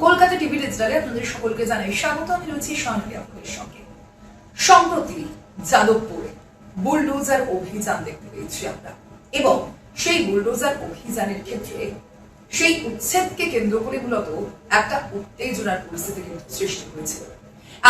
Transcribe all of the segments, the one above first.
Kolkata TV ডিজিটালে আপনাদের সকলকে জানাই স্বাগত। আমি রয়েছি স্বর্ণালী আপনাদের সঙ্গে। সম্প্রতি যাদবপুরে বুলডোজার অভিযান দেখতে পেয়েছি আমরা, এবং সেই বুলডোজার অভিযানের ক্ষেত্রে সেই উচ্ছেদকে কেন্দ্র করে মূলত একটা উত্তেজনার পরিস্থিতি কিন্তু সৃষ্টি হয়েছিল।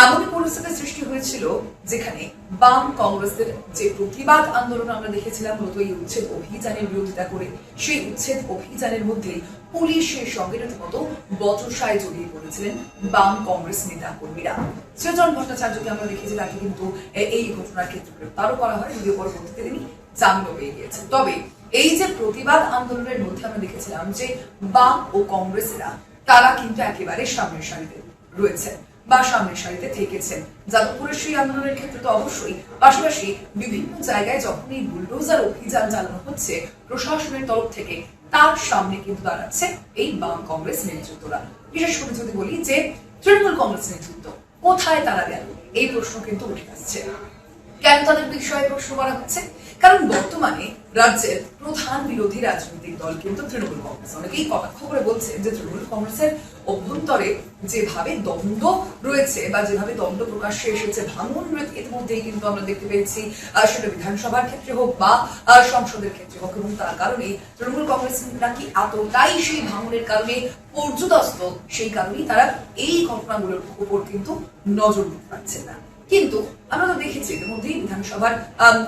এমনই পরিস্থিতি সৃষ্টি হয়েছিল যেখানে বাম কংগ্রেসের যে প্রতিবাদ আন্দোলন আমরা দেখেছিলাম মূলত এই উচ্ছেদ অভিযানের বিরোধিতা করে, সেই উচ্ছেদ অভিযানের মধ্যে পুলিশের সঙ্গে রীতিমতো বচসায় জড়িয়ে পড়েছিলেন বাম কংগ্রেস নেতা কর্মীরা। সৃজন ভট্টাচার্যকে আমরা দেখেছি, তাকে কিন্তু এই ঘটনার ক্ষেত্রে গ্রেপ্তারও করা হয়, যদিও পরবর্তীতে তিনি জামিনও পেয়ে গিয়েছেন। তবে এই যে প্রতিবাদ আন্দোলনের মধ্যে আমরা দেখেছিলাম যে বাম ও কংগ্রেসেরা তারা কিন্তু একেবারে সামনের সারিতে রয়েছেন বা সামনের সারিতে থেকেছেন। যাদবপুরের সেই আন্দোলনের ক্ষেত্রে তো অবশ্যই, পাশাপাশি বিভিন্ন জায়গায় যখন এই বুলডোজার অভিযান চালানো হচ্ছে প্রশাসনের তরফ থেকে, তার সামনে কিন্তু দাঁড়াচ্ছে এই বাম কংগ্রেস নেতৃত্বরা। বিশেষ করে যদি বলি যে তৃণমূল কংগ্রেস নেতৃত্ব কোথায় তারা গেল, এই প্রশ্ন কিন্তু উঠে আসছে। কেন তাদের বিষয়ে প্রশ্ন করা হচ্ছে? কারণ বর্তমানে রাজ্যের প্রধান বিরোধী রাজনৈতিক দল কিন্তু তৃণমূল কংগ্রেস। অনেকেই কটাক্ষ করে বলছে যে তৃণমূল কংগ্রেসের অভ্যন্তরে যেভাবে দ্বন্দ্ব রয়েছে বা যেভাবে দ্বন্দ্ব প্রকাশ্যে এসেছে, ভাঙন ইতিমধ্যেই কিন্তু আমরা দেখতে পেয়েছি, সেটা বিধানসভার ক্ষেত্রে হোক বা সংসদের ক্ষেত্রে হোক, এবং তার কারণেই তৃণমূল কংগ্রেস নাকি এতটাই সেই ভাঙনের কারণে পর্যুদস্ত, সেই কারণেই তারা এই ঘটনাগুলোর উপর কিন্তু নজর দিতে পারছে না। কিন্তু আমরা তো দেখেছি ইতিমধ্যেই বিধানসভার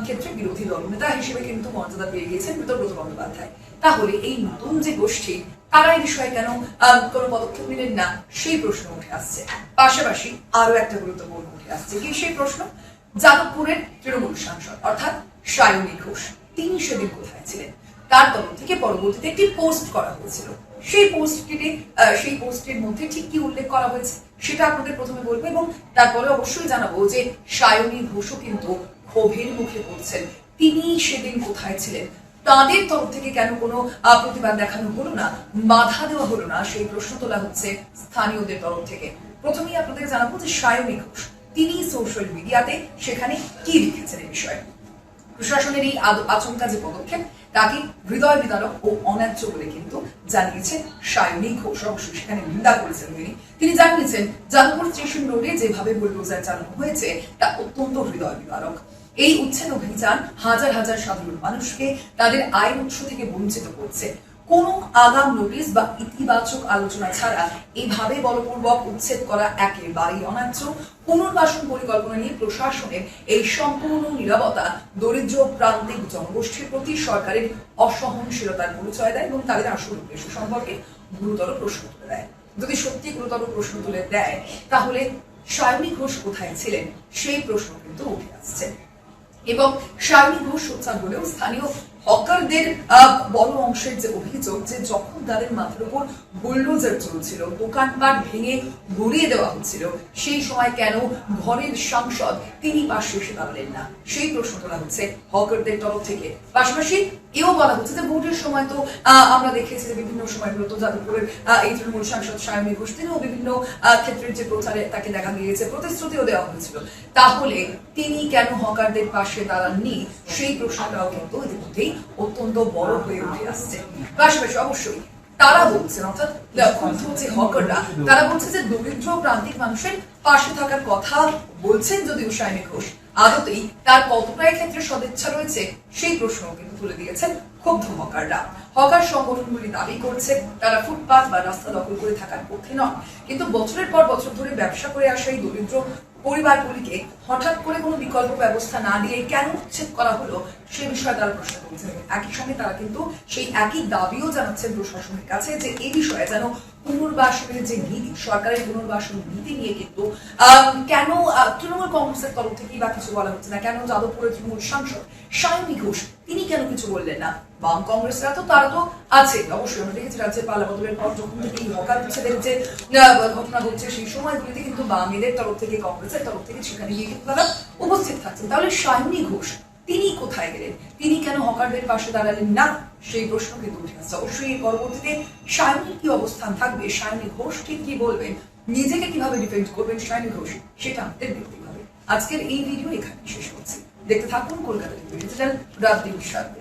ক্ষেত্রে বিরোধী দলনেতা হিসেবে কিন্তু মর্যাদা পেয়ে গিয়েছেন ব্রত বন্দ্যোপাধ্যায়। তাহলে এই নতুন যে গোষ্ঠী, তারা এই বিষয়ে কেন কোনো পদক্ষেপ নিলেন না, সেই প্রশ্ন উঠে আসছে। পাশাপাশি আরো একটা গুরুত্বপূর্ণ উঠে আসছে কি সেই প্রশ্ন, যাদবপুরের তৃণমূল সাংসদ অর্থাৎ সায়নী ঘোষ, তিনি সেদিন কোথায় ছিলেন? তার তরফ থেকে পরবর্তীতে একটি পোস্ট করা হয়েছিল। সেই পোস্টের মধ্যে ঠিক কি উল্লেখ করা হয়েছে সেটা আপনাদের প্রথমে বলবো, এবং তারপরে অবশ্যই জানাবো যে সায়নী ঘোষও কিন্তু ক্ষোভের মুখে পড়ছেন। তিনি সেদিন কোথায় ছিলেন? তাদের তরফ থেকে কেন কোনো প্রতিবাদ দেখানো হলো না, বাধা দেওয়া হলো না, সেই প্রশ্ন তোলা হচ্ছে স্থানীয়দের তরফ থেকে। প্রথমেই আপনাদের জানাবো যে সায়নী ঘোষ তিনি সোশ্যাল মিডিয়াতে সেখানে কি লিখেছেন এই বিষয়ে। প্রশাসনের এই আচমকা যে পদক্ষেপ তাকে হৃদয় বিদারক ও অন্যায্য বলে কিন্তু জানিয়েছে সায়নী ঘোষ। অবশ্যই সেখানে নিন্দা করেছেন তিনি জানিয়েছেন যাদবপুর স্টেশন রোডে যেভাবে বুলডোজার চালানো হয়েছে তা অত্যন্ত হৃদয় বিদারক। এই উচ্ছেদ অভিযান হাজার হাজার সাধারণ মানুষকে তাদের আয়ের উৎস থেকে বঞ্চিত করছে। কোনো আগাম নোটিশ বা ইতিবাচক আলোচনা ছাড়া এইভাবে বলপূর্বক উচ্ছেদ করা একেবারেই অন্যায্য। পুনর্বাসন পরিকল্পনা নিয়ে প্রশাসনের এই সম্পূর্ণ নীরবতা দরিদ্র প্রান্তিক জনগোষ্ঠীর প্রতি সরকারের অসহনশীলতার পরিচয় দেয় এবং তাদের আসল উদ্দেশ্য সম্পর্কে গুরুতর প্রশ্ন তুলে দেয়। যদি সত্যি গুরুতর প্রশ্ন তুলে দেয়, তাহলে সায়নী ঘোষ কোথায় ছিলেন সেই প্রশ্ন কিন্তু উঠে আসছে। এবং সায়নী ঘোষ সোচ্চার হলেও স্থানীয় হকারদের বড় অংশের যে অভিযোগ যে যখন তাদের মাথার উপর বুলডোজার চলছিল, দোকানপাট ভেঙে গড়িয়ে দেওয়া হচ্ছিল, সেই সময় কেন ঘরের সাংসদ তিনি পাশে এসে দাঁড়ালেন না, সেই প্রশ্ন তোলা হচ্ছে হকারদের তরফ থেকে। পাশাপাশি এও বলা হচ্ছে যে ভোটের সময় তো আমরা দেখেছি যে বিভিন্ন সময় মূলত যাদবপুরের এই তৃণমূল সাংসদ সায়নী ঘোষ তিনিও বিভিন্ন ক্ষেত্রের যে প্রচারে তাকে দেখা গিয়েছে, প্রতিশ্রুতিও দেওয়া হয়েছিল, তাহলে তিনি কেন হকারদের পাশে দাঁড়াননি, সেই প্রশ্নটাও কিন্তু ইতিমধ্যেই অত্যন্ত বড় হয়ে উঠে আসছে। পাশাপাশি অবশ্যই তারা বলছেন, অর্থাৎ যে হকাররা, তারা বলছে যে দরিদ্র প্রান্তিক মানুষের পাশে থাকার কথা বলছেন যদিও সায়নী ঘোষ, আদতেই তার কতটা ক্ষেত্রে সদিচ্ছা রয়েছে সেই প্রশ্ন কিন্তু তুলে দিয়েছেন ক্ষুব্ধ হকাররা। হকার সংগঠনগুলি দাবি করছে তারা ফুটপাত বা রাস্তা দখল করে থাকার পক্ষে নন, কিন্তু বছরের পর বছর ধরে ব্যবসা করে আসা এই দরিদ্র পরিবারগুলিকে হঠাৎ করে কোনো বিকল্প ব্যবস্থা না দিয়ে কেন উচ্ছেদ করা হলো সে বিষয়ে তারা প্রশ্ন করছেন। একই সঙ্গে তারা কিন্তু সেই একই দাবিও জানাচ্ছেন প্রশাসনের কাছে যে এই বিষয়ে যেন পুনর্বাসনের যে নীতি, সরকারের পুনর্বাসন নীতি নিয়ে কিন্তু কেন তৃণমূল কংগ্রেসের তরফ থেকেই বা কিছু বলা হচ্ছে না, কেন যাদবপুরের তৃণমূল সাংসদ সায়নী ঘোষ তিনি কেন কিছু বললেন না। বাম কংগ্রেসরা তো তারা তো আছে, অবশ্যই আমরা দেখেছি রাজ্যের পালা বদলের পর যখন থেকে এই হকার উচ্ছেদের যে ঘটনা ঘটছে সেই সময়গুলিতে কিন্তু বামেদের তরফ থেকে, কংগ্রেসের তরফ থেকে সেখানে গিয়ে কিন্তু তারা উপস্থিত থাকছেন। তাহলে সায়নী ঘোষ তিনি কোথায় গেলেন, তিনি কেন হকারদের পাশে দাঁড়ালেন না, সেই প্রশ্ন কিন্তু উঠে আসছে। অবশ্যই এর পরবর্তীতে সায়নীর কি অবস্থান থাকবে, সায়নী ঘোষ ঠিক কি বলবেন, নিজেকে কিভাবে ডিফেন্ড করবেন সায়নী ঘোষ, সেটা আমাদের দেখতে হবে। আজকের এই ভিডিও এখানে শেষ করছি। দেখতে থাকুন কলকাতা টিভি ডিজিটাল, রাত 3 সাথে।